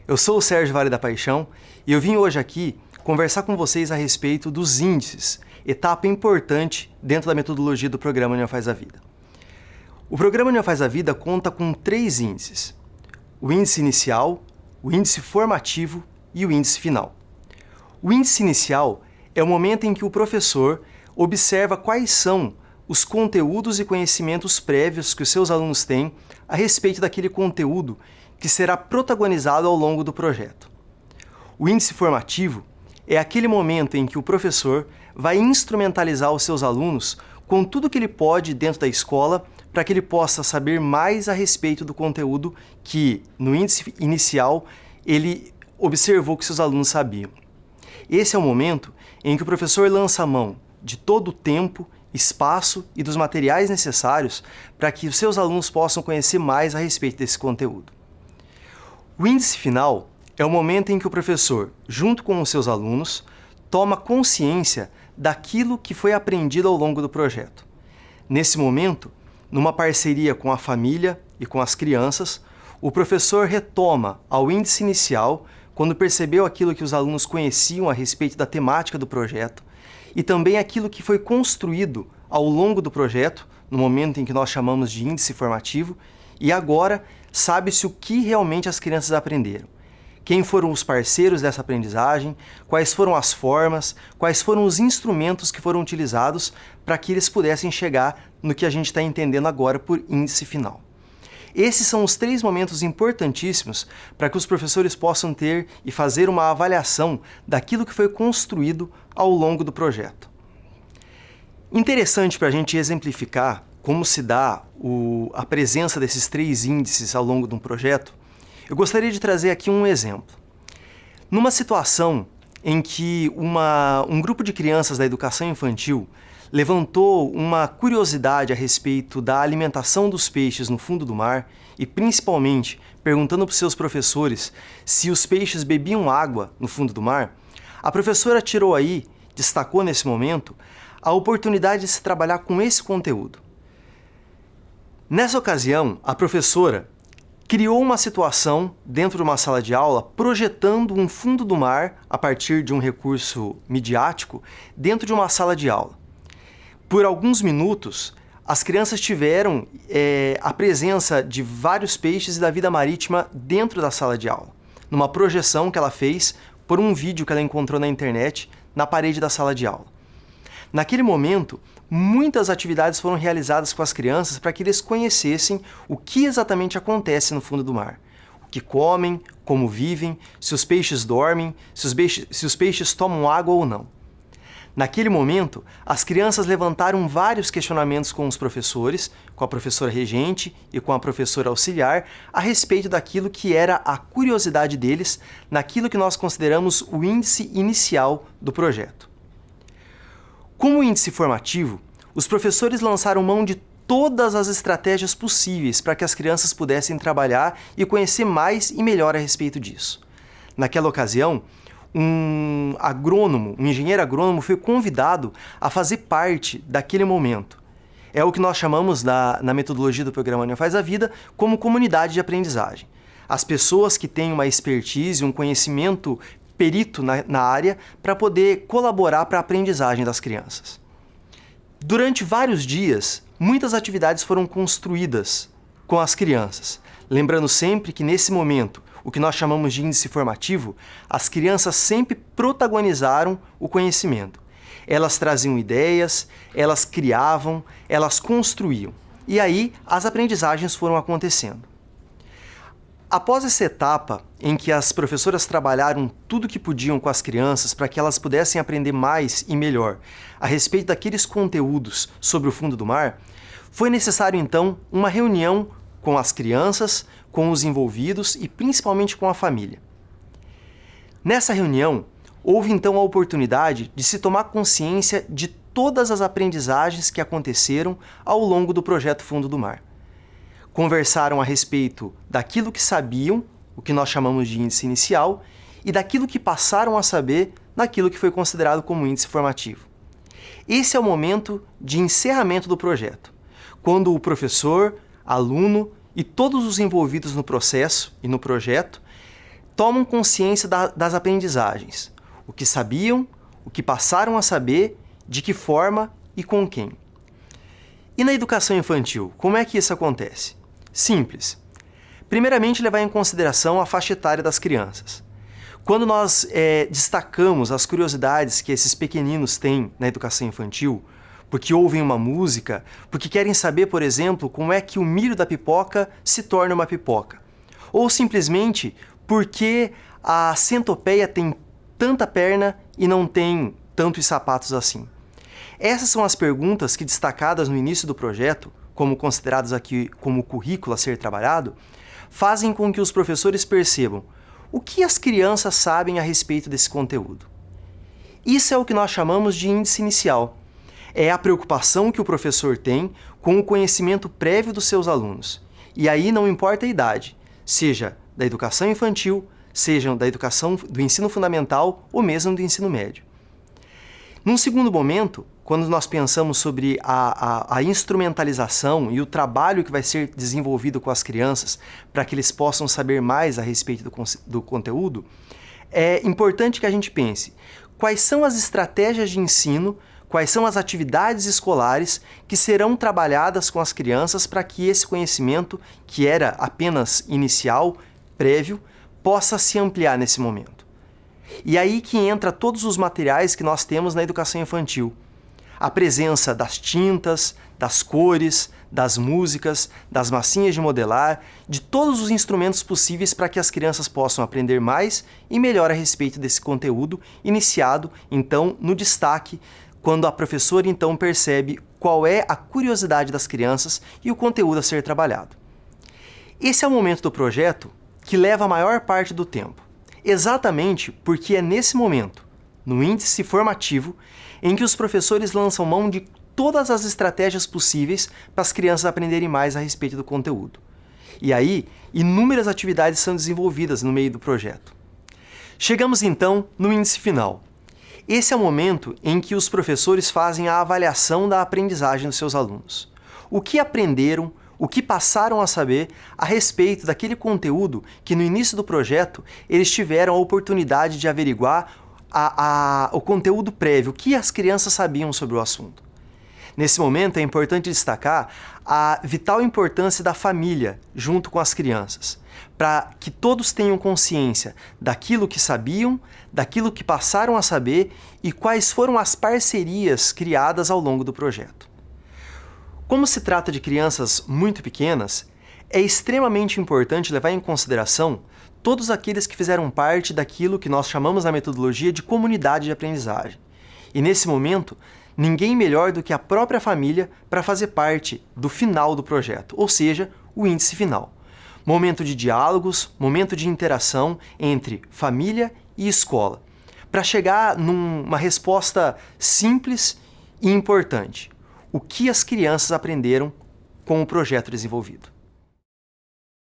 Eu sou o Sérgio Vale da Paixão e eu vim hoje aqui conversar com vocês a respeito dos índices, etapa importante dentro da metodologia do Programa União Faz a Vida. O Programa União Faz a Vida conta com 3 índices: o índice inicial, o índice formativo e o índice final. O índice inicial é o momento em que o professor observa quais são os conteúdos e conhecimentos prévios que os seus alunos têm a respeito daquele conteúdo que será protagonizado ao longo do projeto. O índice formativo é aquele momento em que o professor vai instrumentalizar os seus alunos com tudo que ele pode dentro da escola para que ele possa saber mais a respeito do conteúdo que, no índice inicial, ele observou que seus alunos sabiam. Esse é o momento em que o professor lança a mão de todo o tempo, espaço e dos materiais necessários para que os seus alunos possam conhecer mais a respeito desse conteúdo. O índice final é o momento em que o professor, junto com os seus alunos, toma consciência daquilo que foi aprendido ao longo do projeto. Nesse momento, numa parceria com a família e com as crianças, o professor retoma ao índice inicial quando percebeu aquilo que os alunos conheciam a respeito da temática do projeto e também aquilo que foi construído ao longo do projeto, no momento em que nós chamamos de índice formativo, e agora sabe-se o que realmente as crianças aprenderam. Quem foram os parceiros dessa aprendizagem, quais foram as formas, quais foram os instrumentos que foram utilizados para que eles pudessem chegar no que a gente está entendendo agora por índice final. Esses são os 3 momentos importantíssimos para que os professores possam ter e fazer uma avaliação daquilo que foi construído ao longo do projeto. Interessante para a gente exemplificar como se dá a presença desses 3 índices ao longo de um projeto, eu gostaria de trazer aqui um exemplo. Numa situação em que um grupo de crianças da educação infantil levantou uma curiosidade a respeito da alimentação dos peixes no fundo do mar e principalmente perguntando para os seus professores se os peixes bebiam água no fundo do mar, a professora destacou nesse momento a oportunidade de se trabalhar com esse conteúdo. Nessa ocasião, a professora criou uma situação dentro de uma sala de aula projetando um fundo do mar a partir de um recurso midiático dentro de uma sala de aula. Por alguns minutos, as crianças tiveram a presença de vários peixes e da vida marítima dentro da sala de aula, numa projeção que ela fez por um vídeo que ela encontrou na internet na parede da sala de aula. Naquele momento, muitas atividades foram realizadas com as crianças para que eles conhecessem o que exatamente acontece no fundo do mar. O que comem, como vivem, se os peixes dormem, se os peixes tomam água ou não. Naquele momento, as crianças levantaram vários questionamentos com os professores, com a professora regente e com a professora auxiliar, a respeito daquilo que era a curiosidade deles naquilo que nós consideramos o índice inicial do projeto. Como índice formativo, os professores lançaram mão de todas as estratégias possíveis para que as crianças pudessem trabalhar e conhecer mais e melhor a respeito disso. Naquela ocasião, um engenheiro agrônomo foi convidado a fazer parte daquele momento. É o que nós chamamos na metodologia do Programa União Faz a Vida como comunidade de aprendizagem. As pessoas que têm uma expertise, um conhecimento perito na área para poder colaborar para a aprendizagem das crianças. Durante vários dias, muitas atividades foram construídas com as crianças. Lembrando sempre que nesse momento, o que nós chamamos de índice formativo, as crianças sempre protagonizaram o conhecimento. Elas traziam ideias, elas criavam, elas construíam. E aí as aprendizagens foram acontecendo. Após essa etapa, em que as professoras trabalharam tudo que podiam com as crianças para que elas pudessem aprender mais e melhor a respeito daqueles conteúdos sobre o fundo do mar, foi necessário então uma reunião com as crianças, com os envolvidos e principalmente com a família. Nessa reunião, houve então a oportunidade de se tomar consciência de todas as aprendizagens que aconteceram ao longo do projeto Fundo do Mar. Conversaram a respeito daquilo que sabiam, o que nós chamamos de índice inicial, e daquilo que passaram a saber naquilo que foi considerado como índice formativo. Esse é o momento de encerramento do projeto, quando o professor, aluno e todos os envolvidos no processo e no projeto tomam consciência das aprendizagens, o que sabiam, o que passaram a saber, de que forma e com quem. E na educação infantil, como é que isso acontece? Simples. Primeiramente, levar em consideração a faixa etária das crianças. Quando nós destacamos as curiosidades que esses pequeninos têm na educação infantil, porque ouvem uma música, porque querem saber, por exemplo, como é que o milho da pipoca se torna uma pipoca, ou simplesmente porque a centopeia tem tanta perna e não tem tantos sapatos assim. Essas são as perguntas que, destacadas no início do projeto, como consideradas aqui como currículo a ser trabalhado, fazem com que os professores percebam o que as crianças sabem a respeito desse conteúdo. Isso é o que nós chamamos de índice inicial. É a preocupação que o professor tem com o conhecimento prévio dos seus alunos. E aí não importa a idade, seja da educação infantil, seja da educação do ensino fundamental ou mesmo do ensino médio. Num segundo momento, quando nós pensamos sobre a instrumentalização e o trabalho que vai ser desenvolvido com as crianças para que eles possam saber mais a respeito do conteúdo, é importante que a gente pense quais são as estratégias de ensino, quais são as atividades escolares que serão trabalhadas com as crianças para que esse conhecimento, que era apenas inicial, prévio, possa se ampliar nesse momento. E aí que entra todos os materiais que nós temos na educação infantil. A presença das tintas, das cores, das músicas, das massinhas de modelar, de todos os instrumentos possíveis para que as crianças possam aprender mais e melhor a respeito desse conteúdo, iniciado, então, no destaque, quando a professora, então, percebe qual é a curiosidade das crianças e o conteúdo a ser trabalhado. Esse é o momento do projeto que leva a maior parte do tempo, exatamente porque é nesse momento, no índice formativo, em que os professores lançam mão de todas as estratégias possíveis para as crianças aprenderem mais a respeito do conteúdo. E aí, inúmeras atividades são desenvolvidas no meio do projeto. Chegamos então no índice final. Esse é o momento em que os professores fazem a avaliação da aprendizagem dos seus alunos. O que aprenderam, o que passaram a saber a respeito daquele conteúdo que no início do projeto eles tiveram a oportunidade de averiguar o conteúdo prévio, o que as crianças sabiam sobre o assunto. Nesse momento é importante destacar a vital importância da família junto com as crianças, para que todos tenham consciência daquilo que sabiam, daquilo que passaram a saber e quais foram as parcerias criadas ao longo do projeto. Como se trata de crianças muito pequenas, é extremamente importante levar em consideração todos aqueles que fizeram parte daquilo que nós chamamos na metodologia de comunidade de aprendizagem. E nesse momento, ninguém melhor do que a própria família para fazer parte do final do projeto, ou seja, o índice final. Momento de diálogos, momento de interação entre família e escola, para chegar numa resposta simples e importante. O que as crianças aprenderam com o projeto desenvolvido?